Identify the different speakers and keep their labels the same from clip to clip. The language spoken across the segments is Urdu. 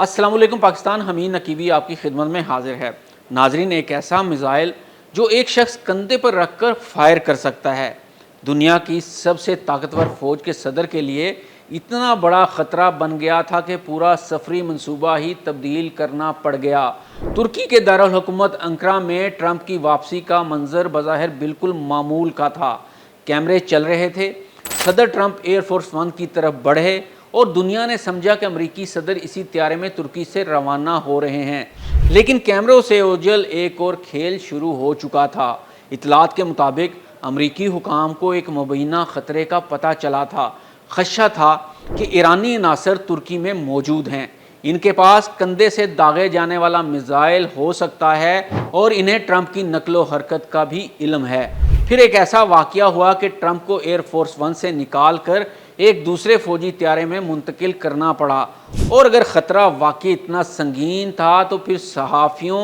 Speaker 1: السلام علیکم پاکستان، حمید نقیبی آپ کی خدمت میں حاضر ہے۔ ناظرین، ایک ایسا میزائل جو ایک شخص کندھے پر رکھ کر فائر کر سکتا ہے، دنیا کی سب سے طاقتور فوج کے صدر کے لیے اتنا بڑا خطرہ بن گیا تھا کہ پورا سفری منصوبہ ہی تبدیل کرنا پڑ گیا۔ ترکی کے دارالحکومت انقرہ میں ٹرمپ کی واپسی کا منظر بظاہر بالکل معمول کا تھا۔ کیمرے چل رہے تھے، صدر ٹرمپ ایئر فورس ون کی طرف بڑھے اور دنیا نے سمجھا کہ امریکی صدر اسی طیارے میں ترکی سے روانہ ہو رہے ہیں، لیکن کیمروں سے اوجھل ایک اور کھیل شروع ہو چکا تھا۔ اطلاعات کے مطابق امریکی حکام کو ایک مبینہ خطرے کا پتہ چلا تھا۔ خدشہ تھا کہ ایرانی عناصر ترکی میں موجود ہیں، ان کے پاس کندھے سے داغے جانے والا میزائل ہو سکتا ہے اور انہیں ٹرمپ کی نقل و حرکت کا بھی علم ہے۔ پھر ایک ایسا واقعہ ہوا کہ ٹرمپ کو ایئر فورس ون سے نکال کر ایک دوسرے فوجی طیارے میں منتقل کرنا پڑا، اور اگر خطرہ واقعی اتنا سنگین تھا تو پھر صحافیوں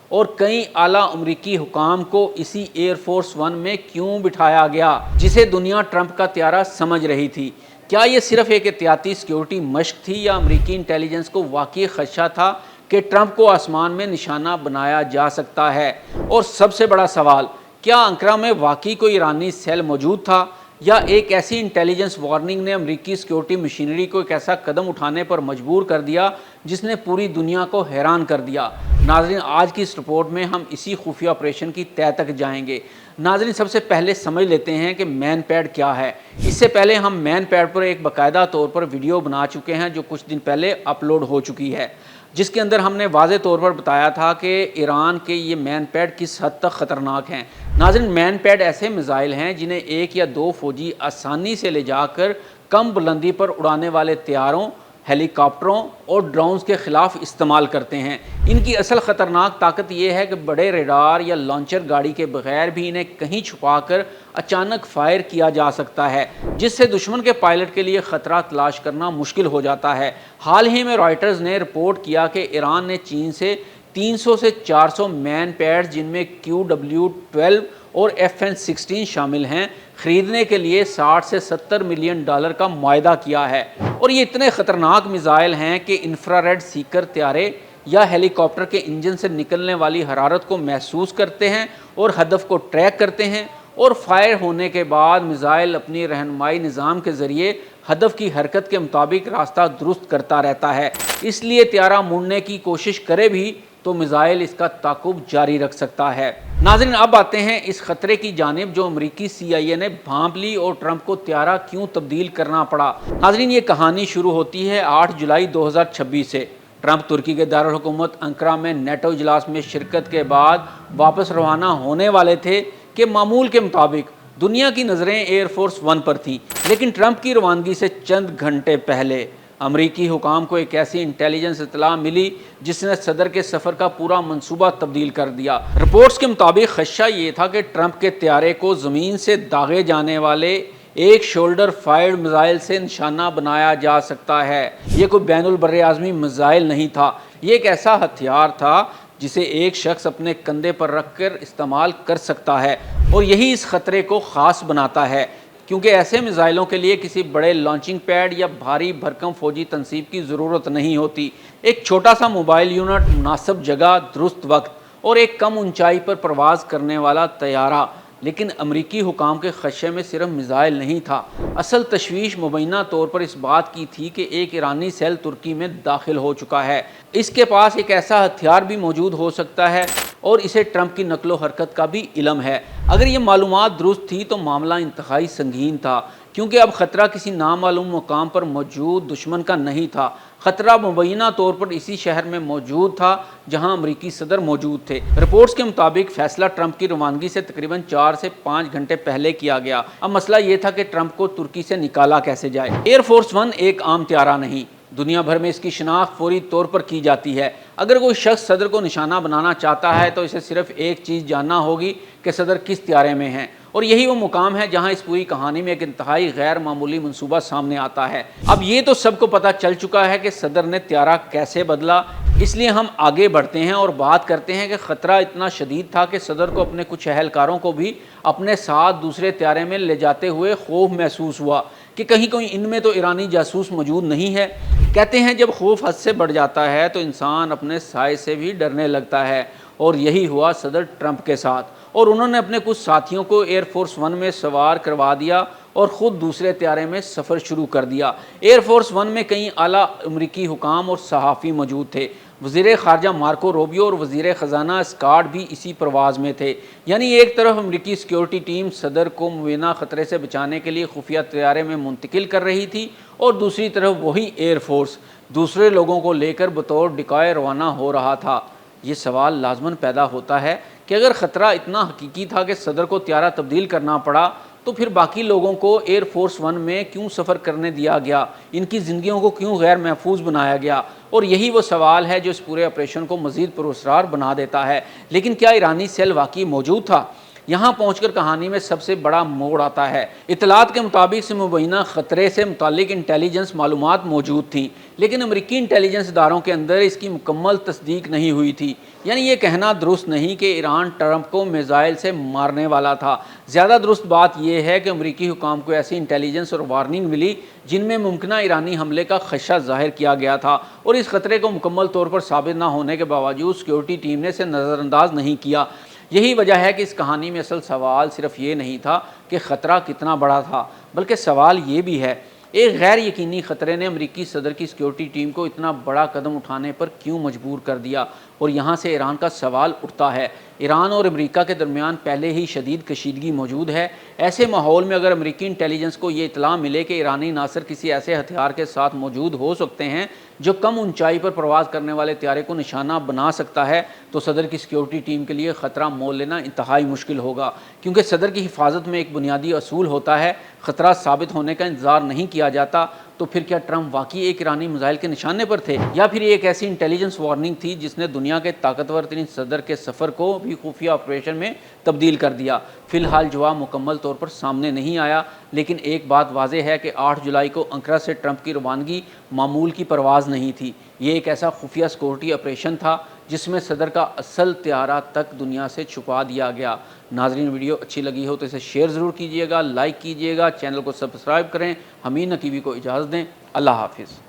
Speaker 1: اور کئی اعلیٰ امریکی حکام کو اسی ایئر فورس ون میں کیوں بٹھایا گیا جسے دنیا ٹرمپ کا طیارہ سمجھ رہی تھی؟ کیا یہ صرف ایک احتیاطی سیکیورٹی مشق تھی یا امریکی انٹیلیجنس کو واقعی خدشہ تھا کہ ٹرمپ کو آسمان میں نشانہ بنایا جا سکتا ہے؟ اور سب سے بڑا سوال، کیا انقرہ میں واقعی کوئی ایرانی سیل موجود تھا یا ایک ایسی انٹیلیجنس وارننگ نے امریکی سیکیورٹی مشینری کو ایک ایسا قدم اٹھانے پر مجبور کر دیا جس نے پوری دنیا کو حیران کر دیا؟ ناظرین، آج کی اس رپورٹ میں ہم اسی خفیہ آپریشن کی تہہ تک جائیں گے۔ ناظرین، سب سے پہلے سمجھ لیتے ہیں کہ مین پیڈ کیا ہے۔ اس سے پہلے ہم مین پیڈ پر ایک باقاعدہ طور پر ویڈیو بنا چکے ہیں جو کچھ دن پہلے اپلوڈ ہو چکی ہے، جس کے اندر ہم نے واضح طور پر بتایا تھا کہ ایران کے یہ مین پیڈ کس حد تک خطرناک ہیں۔ ناظرین، مین پیڈ ایسے میزائل ہیں جنہیں ایک یا دو فوجی آسانی سے لے جا کر کم بلندی پر اڑانے والے طیاروں، ہیلی کاپٹروں اور ڈرونز کے خلاف استعمال کرتے ہیں۔ ان کی اصل خطرناک طاقت یہ ہے کہ بڑے ریڈار یا لانچر گاڑی کے بغیر بھی انہیں کہیں چھپا کر اچانک فائر کیا جا سکتا ہے، جس سے دشمن کے پائلٹ کے لیے خطرہ تلاش کرنا مشکل ہو جاتا ہے۔ حال ہی میں رائٹرز نے رپورٹ کیا کہ ایران نے چین سے 300 سے 400 مین پیڈز، جن میں QW-12 اور FN-16 شامل ہیں، خریدنے کے لیے $60 سے $70 ملین کا معاہدہ کیا ہے۔ اور یہ اتنے خطرناک میزائل ہیں کہ انفراریڈ سیکر طیارے یا ہیلی کاپٹر کے انجن سے نکلنے والی حرارت کو محسوس کرتے ہیں اور ہدف کو ٹریک کرتے ہیں، اور فائر ہونے کے بعد میزائل اپنی رہنمائی نظام کے ذریعے ہدف کی حرکت کے مطابق راستہ درست کرتا رہتا ہے۔ اس لیے طیارہ مڑنے کی کوشش کرے بھی تو میزائل اس کا تعاقب جاری رکھ سکتا ہے۔ ناظرین، اب آتے ہیں اس خطرے کی جانب جو امریکی CIA نے بھانپ لی اور ٹرمپ کو طیارہ کیوں تبدیل کرنا پڑا۔ ناظرین، یہ کہانی شروع ہوتی ہے 8 جولائی 2026 سے۔ ٹرمپ ترکی کے دارالحکومت انقرہ میں نیٹو اجلاس میں شرکت کے بعد واپس روانہ ہونے والے تھے کہ معمول کے مطابق دنیا کی نظریں ایئر فورس ون پر تھیں، لیکن ٹرمپ کی روانگی سے چند گھنٹے پہلے امریکی حکام کو ایک ایسی انٹیلیجنس اطلاع ملی جس نے صدر کے سفر کا پورا منصوبہ تبدیل کر دیا۔ رپورٹس کے مطابق خدشہ یہ تھا کہ ٹرمپ کے طیارے کو زمین سے داغے جانے والے ایک شولڈر فائرڈ میزائل سے نشانہ بنایا جا سکتا ہے۔ یہ کوئی بین البراعظمی میزائل نہیں تھا، یہ ایک ایسا ہتھیار تھا جسے ایک شخص اپنے کندھے پر رکھ کر استعمال کر سکتا ہے، اور یہی اس خطرے کو خاص بناتا ہے، کیونکہ ایسے میزائلوں کے لیے کسی بڑے لانچنگ پیڈ یا بھاری بھرکم فوجی تنصیب کی ضرورت نہیں ہوتی۔ ایک چھوٹا سا موبائل یونٹ، مناسب جگہ، درست وقت اور ایک کم اونچائی پر پرواز کرنے والا طیارہ۔ لیکن امریکی حکام کے خدشے میں صرف میزائل نہیں تھا، اصل تشویش مبینہ طور پر اس بات کی تھی کہ ایک ایرانی سیل ترکی میں داخل ہو چکا ہے۔ اس کے پاس ایک ایسا ہتھیار بھی موجود ہو سکتا ہے اور اسے ٹرمپ کی نقل و حرکت کا بھی علم ہے۔ اگر یہ معلومات درست تھی تو معاملہ انتہائی سنگین تھا، کیونکہ اب خطرہ کسی نامعلوم مقام پر موجود دشمن کا نہیں تھا، خطرہ مبینہ طور پر اسی شہر میں موجود تھا جہاں امریکی صدر موجود تھے۔ رپورٹس کے مطابق فیصلہ ٹرمپ کی روانگی سے تقریباً 4 سے 5 گھنٹے پہلے کیا گیا۔ اب مسئلہ یہ تھا کہ ٹرمپ کو ترکی سے نکالا کیسے جائے۔ ایئر فورس ون ایک عام طیارہ نہیں، دنیا بھر میں اس کی شناخت فوری طور پر کی جاتی ہے۔ اگر کوئی شخص صدر کو نشانہ بنانا چاہتا ہے تو اسے صرف ایک چیز جاننا ہوگی کہ صدر کس طیارے میں ہیں، اور یہی وہ مقام ہے جہاں اس پوری کہانی میں ایک انتہائی غیر معمولی منصوبہ سامنے آتا ہے۔ اب یہ تو سب کو پتہ چل چکا ہے کہ صدر نے طیارہ کیسے بدلا، اس لیے ہم آگے بڑھتے ہیں اور بات کرتے ہیں کہ خطرہ اتنا شدید تھا کہ صدر کو اپنے کچھ اہلکاروں کو بھی اپنے ساتھ دوسرے طیارے میں لے جاتے ہوئے خوف محسوس ہوا کہ کہیں کہیں ان میں تو ایرانی جاسوس موجود نہیں ہے۔ کہتے ہیں جب خوف حد سے بڑھ جاتا ہے تو انسان اپنے سائے سے بھی ڈرنے لگتا ہے، اور یہی ہوا صدر ٹرمپ کے ساتھ، اور انہوں نے اپنے کچھ ساتھیوں کو ایئر فورس ون میں سوار کروا دیا اور خود دوسرے طیارے میں سفر شروع کر دیا۔ ایئر فورس ون میں کئی اعلیٰ امریکی حکام اور صحافی موجود تھے۔ وزیر خارجہ مارکو روبیو اور وزیر خزانہ اسکاٹ بھی اسی پرواز میں تھے۔ یعنی ایک طرف امریکی سیکیورٹی ٹیم صدر کو مبینہ خطرے سے بچانے کے لیے خفیہ طیارے میں منتقل کر رہی تھی، اور دوسری طرف وہی ایئر فورس دوسرے لوگوں کو لے کر بطور ڈکوئے روانہ ہو رہا تھا۔ یہ سوال لازماً پیدا ہوتا ہے کہ اگر خطرہ اتنا حقیقی تھا کہ صدر کو طیارہ تبدیل کرنا پڑا، تو پھر باقی لوگوں کو ایئر فورس ون میں کیوں سفر کرنے دیا گیا؟ ان کی زندگیوں کو کیوں غیر محفوظ بنایا گیا؟ اور یہی وہ سوال ہے جو اس پورے آپریشن کو مزید پراسرار بنا دیتا ہے۔ لیکن کیا ایرانی سیل واقعی موجود تھا؟ یہاں پہنچ کر کہانی میں سب سے بڑا موڑ آتا ہے۔ اطلاعات کے مطابق اس مبینہ خطرے سے متعلق انٹیلیجنس معلومات موجود تھیں، لیکن امریکی انٹیلیجنس اداروں کے اندر اس کی مکمل تصدیق نہیں ہوئی تھی۔ یعنی یہ کہنا درست نہیں کہ ایران ٹرمپ کو میزائل سے مارنے والا تھا۔ زیادہ درست بات یہ ہے کہ امریکی حکام کو ایسی انٹیلیجنس اور وارننگ ملی جن میں ممکنہ ایرانی حملے کا خدشہ ظاہر کیا گیا تھا، اور اس خطرے کو مکمل طور پر ثابت نہ ہونے کے باوجود سیکیورٹی ٹیم نے اسے نظر انداز نہیں کیا۔ یہی وجہ ہے کہ اس کہانی میں اصل سوال صرف یہ نہیں تھا کہ خطرہ کتنا بڑا تھا، بلکہ سوال یہ بھی ہے، ایک غیر یقینی خطرے نے امریکی صدر کی سیکیورٹی ٹیم کو اتنا بڑا قدم اٹھانے پر کیوں مجبور کر دیا؟ اور یہاں سے ایران کا سوال اٹھتا ہے۔ ایران اور امریکہ کے درمیان پہلے ہی شدید کشیدگی موجود ہے۔ ایسے ماحول میں اگر امریکی انٹیلیجنس کو یہ اطلاع ملے کہ ایرانی عناصر کسی ایسے ہتھیار کے ساتھ موجود ہو سکتے ہیں جو کم اونچائی پر پرواز کرنے والے طیارے کو نشانہ بنا سکتا ہے، تو صدر کی سیکیورٹی ٹیم کے لیے خطرہ مول لینا انتہائی مشکل ہوگا، کیونکہ صدر کی حفاظت میں ایک بنیادی اصول ہوتا ہے، خطرہ ثابت ہونے کا انتظار نہیں کیا جاتا۔ تو پھر کیا ٹرمپ واقعی ایک ایرانی میزائل کے نشانے پر تھے، یا پھر یہ ایک ایسی انٹیلیجنس وارننگ تھی جس نے دنیا کے طاقتور ترین صدر کے سفر کو بھی خفیہ آپریشن میں تبدیل کر دیا؟ فی الحال جواب مکمل طور پر سامنے نہیں آیا، لیکن ایک بات واضح ہے کہ 8 جولائی کو انقرہ سے ٹرمپ کی روانگی معمول کی پرواز نہیں تھی۔ یہ ایک ایسا خفیہ سیکورٹی آپریشن تھا جس میں صدر کا اصل طیارہ تک دنیا سے چھپا دیا گیا۔ ناظرین، ویڈیو اچھی لگی ہو تو اسے شیئر ضرور کیجیے گا، لائک کیجیے گا، چینل کو سبسکرائب کریں۔ ہمین نقیبی کو اجازت دیں۔ اللہ حافظ۔